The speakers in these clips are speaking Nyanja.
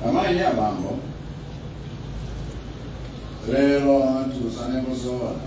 Amai ya mambo lero tusane kuzoona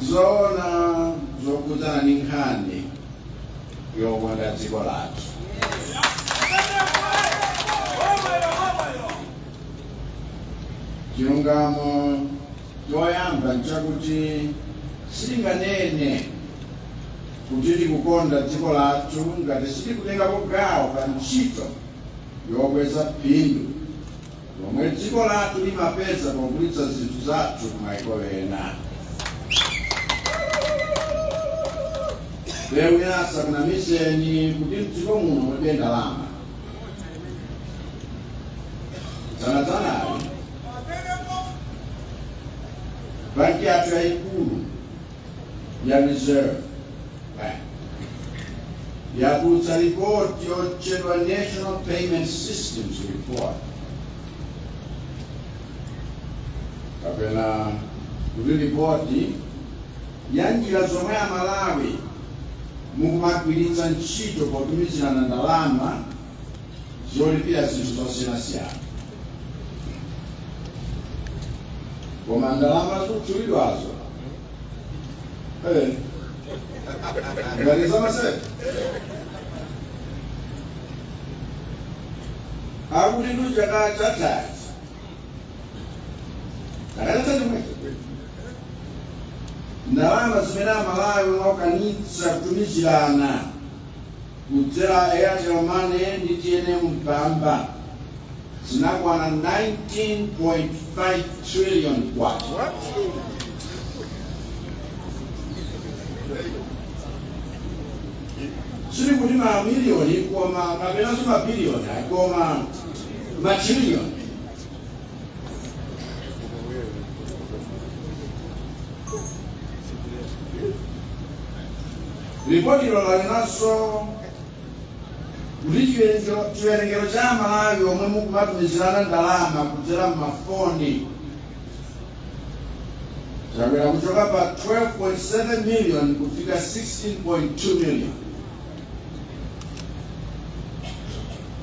zona zokuzana n'inkhani y'obwanga dziko lathu. Chilungamo choyamba nchakuti silinganene kuti tikukonda dziko lathu ngati sitikutengapo gawo pa ntchito yokweza phindu lomwe dziko lathu limapeza pogulitsa zinthu zathu kumayiko ena. Lero yasa kuna misheni kuti mdziko muno mulibe ndalama. Tanatana banki yathu yayikulu ya Reserve Bank yatulutsa ripoti yotchedwa National Payment Systems Report. Kapena kuti ripoti ya njira zomwe Amalawi mukumagwiritsa ntchito potumizirana ndalama zolipira zinthu zosiyanasiyana. Koma ndalama zotchulidwazo ngaliza masebe akuti ndi chaka cha ndalama zimene Amalawi akwanitsa kutumizirana kudzera Airtel Money ndi TNM Mpamba zinakwana 19.5 trillion kwacha. Siri kuti mamiliyoni koma kapena mabiliyoni koma matrillion. Ripoti lolinaso kuti chiwerengero cha Amalawi omwe mukumatumizirana ndalama kudzera mafoni chakwera kuchoka pa 12.7 million kufika 16.2 million.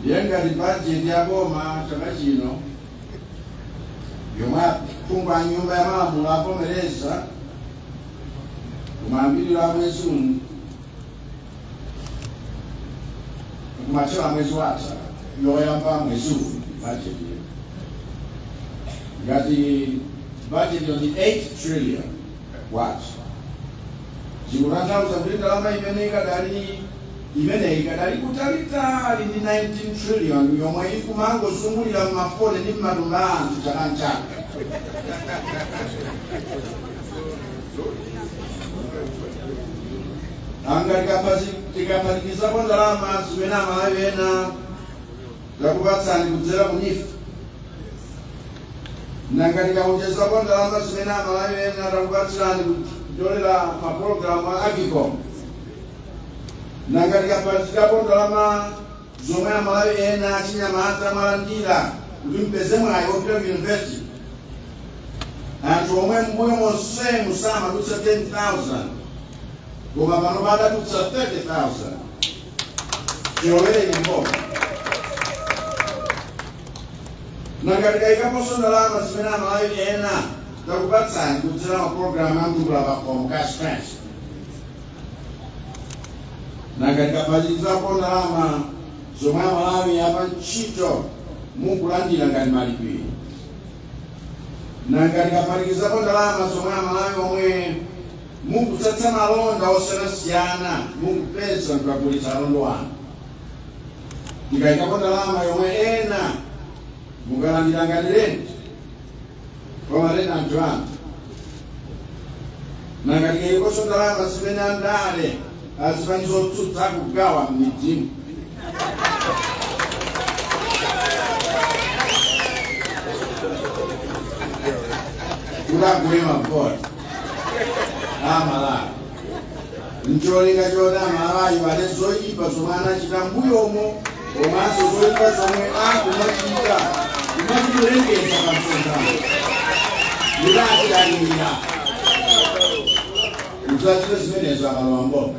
Ngati budget ya boma chaka chino yomwe aphungu a nyumba ya malamulo avomereza kumayambiriro a mwezi uno kumachera mwezi watha yoyamba mwezi uno budget ngati budget yoni 8 trillion kwacha. Zikutanthauza kuti ndalama imeneyi ikadali kutalitali ndi 19 trillion yomwe ikumangozungulira mumafoni ndi m'matumba a anthu chaka nchaka. Angati tikapatikizapo ndalama zimene Amalawi ena takupatsani kudzera kunyifa, nanga tikaonjezapo ndalama zimene Amalawi ena takupatsani kutolera mapulogalamu a Agicom, nanga tikapatikapo ndalama zomwe Amalawi ena achinyamata amalandira kuti mpeze mwayi wopita ku university, anthu omwe mmoyo monse musamadutsa 10,000 koma pano padatutsa 30,000 chilowereni mboma. Nanga tikayikaponso ndalama zimene Amalawi ena takupatsani kudzera mapulogalamu a mtukula pakhomo cash transfer, nanga tikapatikizapo ndalama zomwe Amalawi apa ntchito mukulandira ngati malipiro, nanga tikapatikizapo ndalama zomwe Amalawi omwe mukutsatsa malonda osiyanasiyana mukupeza mukagulitsa alondo wanu, tikayikapo ndalama yomwe ena mukalandira ngati rent koma rent anthu anu, nanga tikayikaponso ndalama zimene andale azipanizo otsutsa kugawa m'midzimu. Kudagulima mpota Amalawi ncholinga choti Amalawi wale zoyipa zomwe anachita mbuyomo komanso zoyipa zomwe akumachita kumachilengeza pa msonkhano ndidachidalira kudzachita zimenezo akalowa mboma.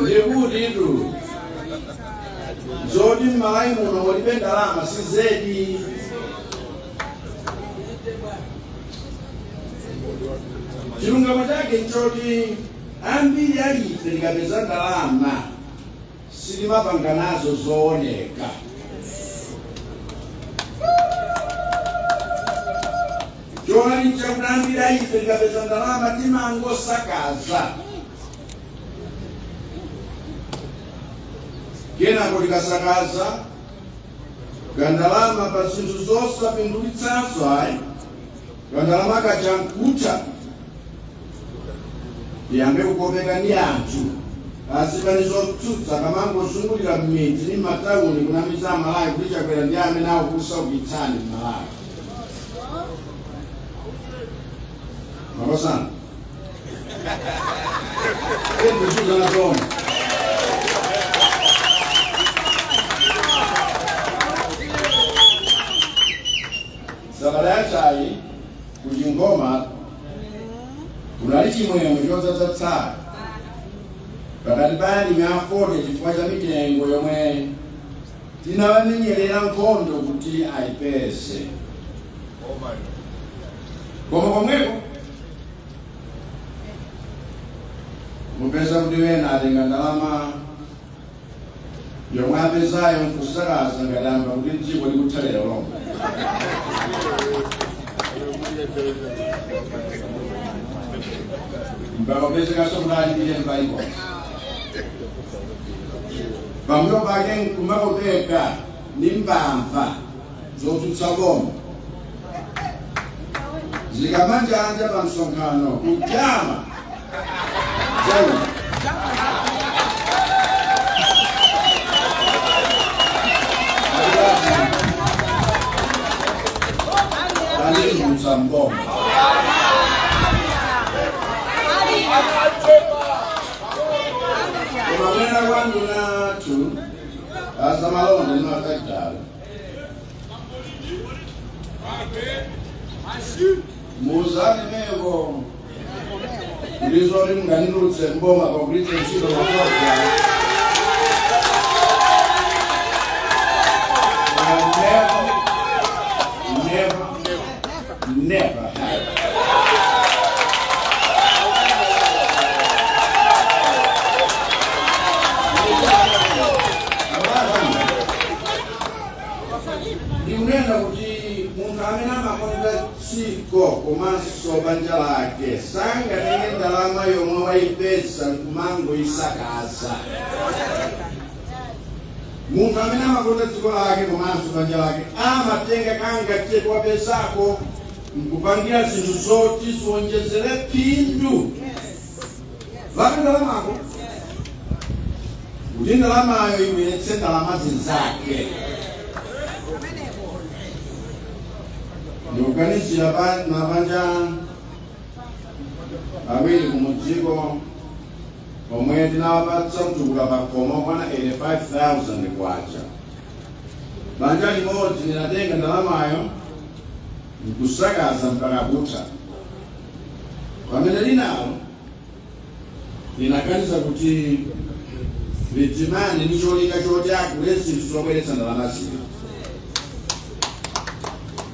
Ndikutitu zoti m'Malawi muno mulibe ndalama sizedi. Chilungamo chake nchoti ambiri alife likapeza ndalama silimapanga nazo zooneka. Chona nchakuti ambiri alife likapeza ndalama timangosakaza. Kenako likasakaza kandalama pa zinthu zosapindulitsanso ayi kandalama kachankuta yambe kukopeka ndi anthu azipani zotsutsa kamangozungulira m'midzi ndi m'matawuni kunamiza Amalawi kuti chakwera ndi amene akusaukitsani m'Malawi. Makosana endizuzana zomwe sabala yachayi kuchingoma kunali chimwemwe chodzatsatsa pakati pa alimi afode chifukwa cha mitengo yomwe tinawamenyerera nkhondo kuti ayipeze. Koma komweko mupeza kuti wena atenga ndalama yomwe apezayo nkusakaza ngati amba kuti dziko likuthalera lomwe. Mpaka upezekaso kuti ndiye mbaiko pambuyo pake nkumakopeka ndi mbamva zotsutsa boma zikamanjanja pa msonkhano kuchama zaidi. Mboma kumamwera kwangu nathu azamalonda ndi makadala muzalimeko ndizoti munganilutse mboma pakulitse ntchito makoda. Never have. Ndikunena kuti munthu amene amakonda dziko komanso banja lake sangatenge ndalama yomwe wayipeza nkumangoyisakaza. Munthu amene amakonda dziko lake komanso banja lake amatenga kangatete wapezako nkupangira zinthu zoti ziwonjezere phindu lake ndalamako kuti ndalamayo ibweretse ndalama zinzake. Ndikuganizira mabanja awiri kumudziko omwe tinawapatsa mtukula pakoma kwana 85,000 kwacha. Banja limodzi linatenga ndalamayo nkusakaza mpaka kucha. Pamene linalo linaganiza kuti lidzimane ndi cholinga choti agule zinthu zobweretsa ndalama zina.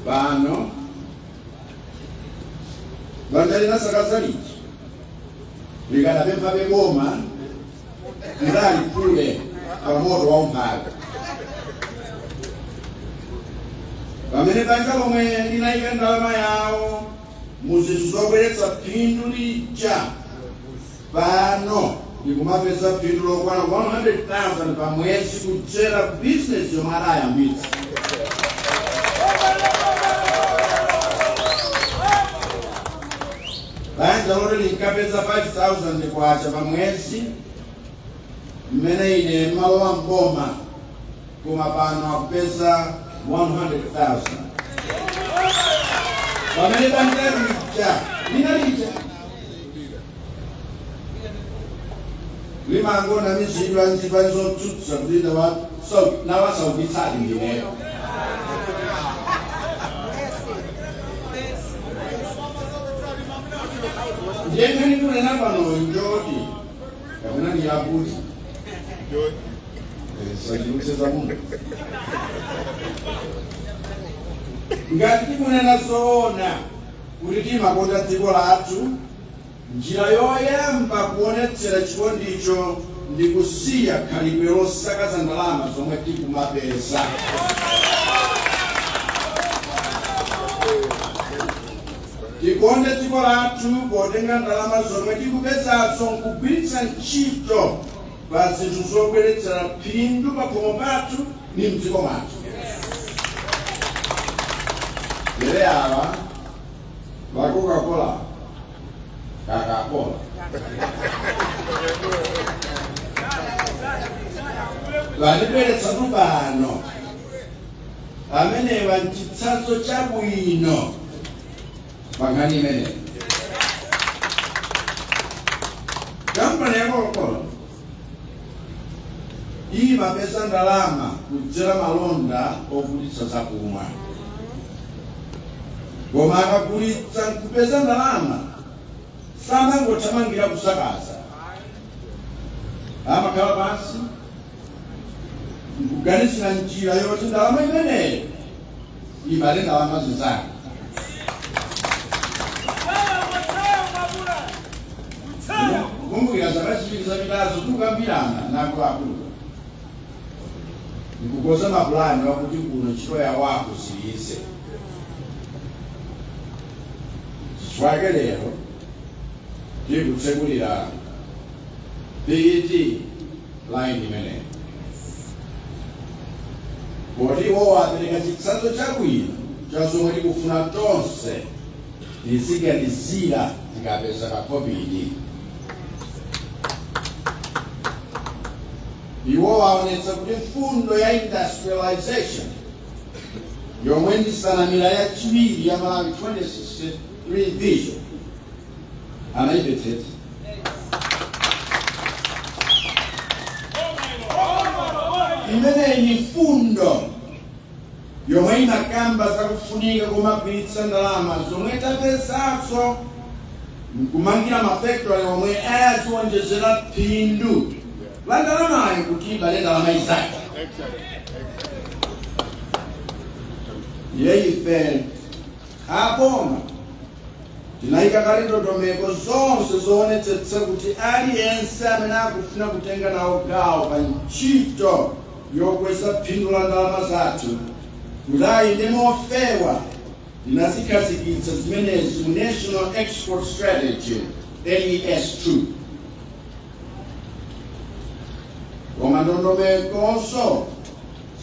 Pano banja linasakaza liji likadapempha boma lidalipule pa moto wa umphawi. Pamene banja lomwe linayika ndalama yawo muzinthu zobweretsa phindu lija pano likumapeza phindu lokwana 100,000 pa mwezi kudzera business yomwe adayambitsa. Banja loti linkapeza 5,000 kwacha pa mwezi mmene ine malowa mboma koma pano akupeza 100,000. Pamene banja lija linalija limango na mizidwa nzibanzo tutsa kuti nawasaukitsali ndineyo. Njengani kunena pano njoti yakuna ndiyakuti sachiluseza mungu ngati tikunena zoona kuti timakonda dziko lathu, njira yoyamba kuonetsera chikondicho ndi kusiya khalidwe losakaza ndalama zomwe tikumapeza. Tikonde dziko lathu potenga ndalama zomwe tikupezazo nkugwiritsa ntchito pa zinthu zobweretsera phindu pa khomo pathu ndi mdziko mwathu. Lero awa va Coca-Cola, Coca-Cola. Valibweretsa pano amene vanchitsanzo chabwino pangani imene. Kampani ya Coca-Cola imapeza ndalama kudzera malonda ogulitsa zakumwa. Koma akagulitsa kupeza ndalama samangothamangira kusakaza. Amakhala pansi nkuganizira njira yoti ndalama imeneyo ibale ndalama zinzake. Kumbukira zaka ziwiri zapitazo tukambirana nakuluakulu nkukoza mapulani wakuti kuno ntchito yawako siyise. Chifukwa lero tikutsekulira PET line imeneyo. Kodi iwo apereka chitsanzo chabwino cha zomwe tikufuna tonse tiziganizira tikapeza kakopidi. Iwo aonetsa kuti mfundo ya industrialization yomwe ndi nsanamira yachiwiri ya Malawi 2063 vision anaipetsetsa. Imeneyi ni mfundo yomwe inakamba zakufunika kumagwiritsa ndalama zomwe tapezazo nkumangira mafactory omwe ayaziwonjezera phindu la ndalamayo kuti ibale ndalama izake. Ife aboma tinayika kale ndondomeko zonse zoonetsetsa kuti aliyense amene akufuna kutenga nawo gawo pa ntchito yokweza phindu la ndalama zathu kuti ayende mofewa. Tinazikhazikitsa zimenezi mu National Export Strategy NES2. Koma ndondomekonso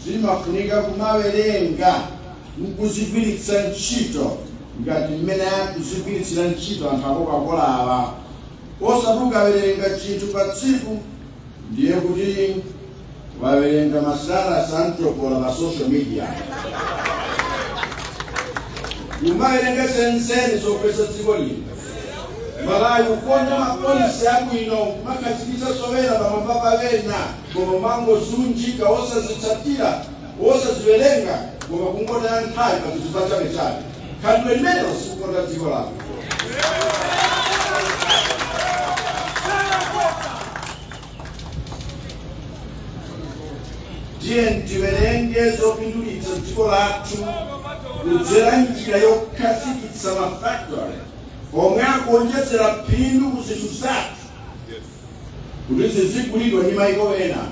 zimafunika kumawerenga nkuzigwiritsa ntchito ngati mmene akuzigwiritsira ntchito anthu a Coca-Cola awa. Osamukawerenga chinthu pa tsiku ndiye kuti wawerenga masala santopola pa social media. Umawerenga senzeni zokweza dziko lino. Malawi ukonja mapolisi abwino kumakhazikitsa sowera pamwamba pavena koma mangozunjika osazitsatira osaziwerenga koma kungotaya nthawi pa zinthu zachabechabe. Khalidwe limene sikukonda dziko lako. Tiye tiwerenge zopindulitsa dziko lathu kudzera njira yokhazikitsa mafactory omwe akuonjezera phindu ku zinthu zathu kuti zizigulidwa ndi mayiko ena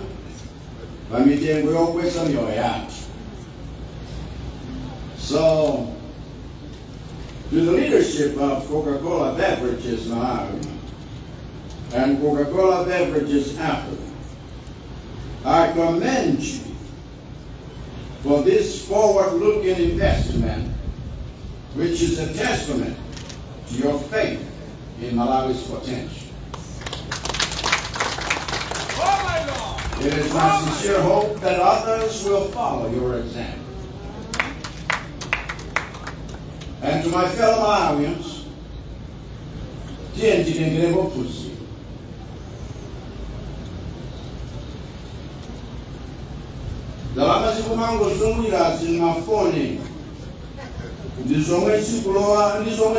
pa mitengo yokweza miyoyo yathu. So, to the leadership of Coca-Cola Beverages Malawi and Coca-Cola Beverages Africa, I commend you for this forward-looking investment, which is a testament to your faith in Malawi's potential. It is my sincere hope that others will follow your example. And to my fellow Malawians, ndalama zikumangozungulira zimafone ndizomwe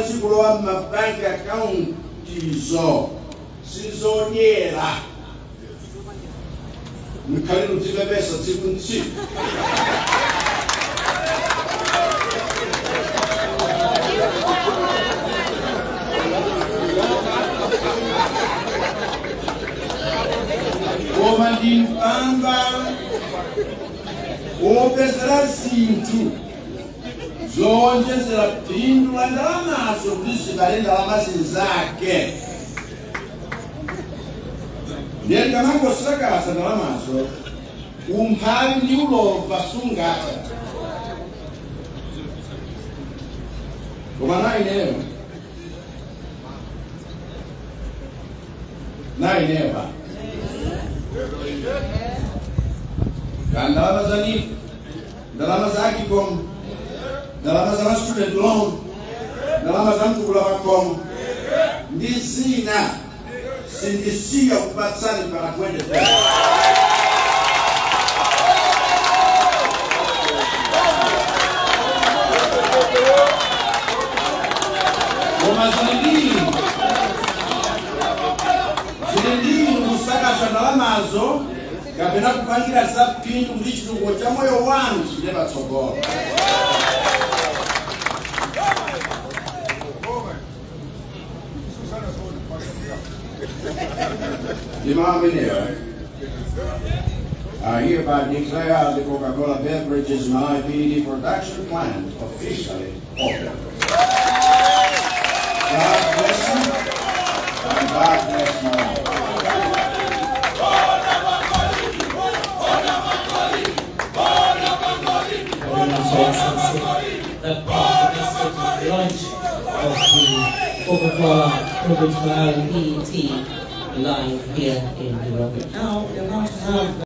sikulowa m'mabanki akauntizo sizodyera mkhalire udzipepesa tsiku ndi tsiku. Koma ndi mpamba wopezera zinthu zowonjezera phindu la ndalamazo kuti zibale ndalama zinzake. Ndiye ndikamangosakaza ndalamazo umphawi ndi ulova sungatha. Koma nainewa ndalama za NIF, ndalama za Akicom, ndalama za student loan, ndalama za mtukula makomo ndi zina sindisiya kupatsani mpaka 2030. Koma zilindini kusakaza ndalamazo kapena kupangira za phindu kuti chitukuko cha moyo wanu chipite patsogolo. I hereby declare the Coca-Cola Beverages MyPD production plant officially open. God bless you, and God bless my life. The launch of the Coca-Cola Beverage MyPD line here in Europe. Now we're going to have